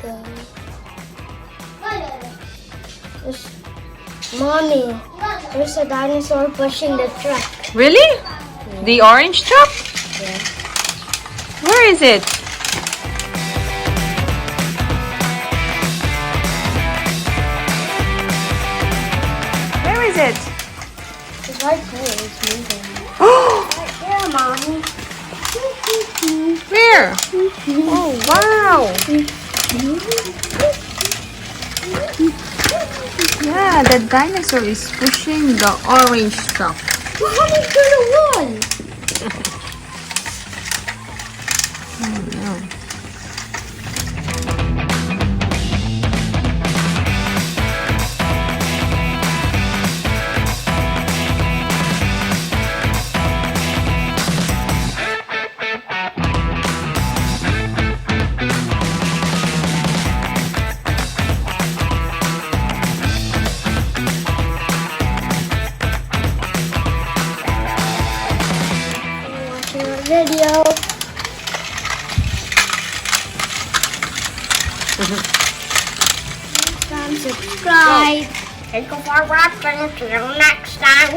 go. Mommy, there's a dinosaur pushing the truck. Really? Yeah. The orange truck? Yeah. Where is it? Where is it? It's right there. It's moving. Right there, Mommy. Where? Oh, wow. Yeah, the dinosaur is pushing the orange truck. Mommy, to the wall. Oh, no. Watching our video. Subscribe. Thank you for watching. Till next time.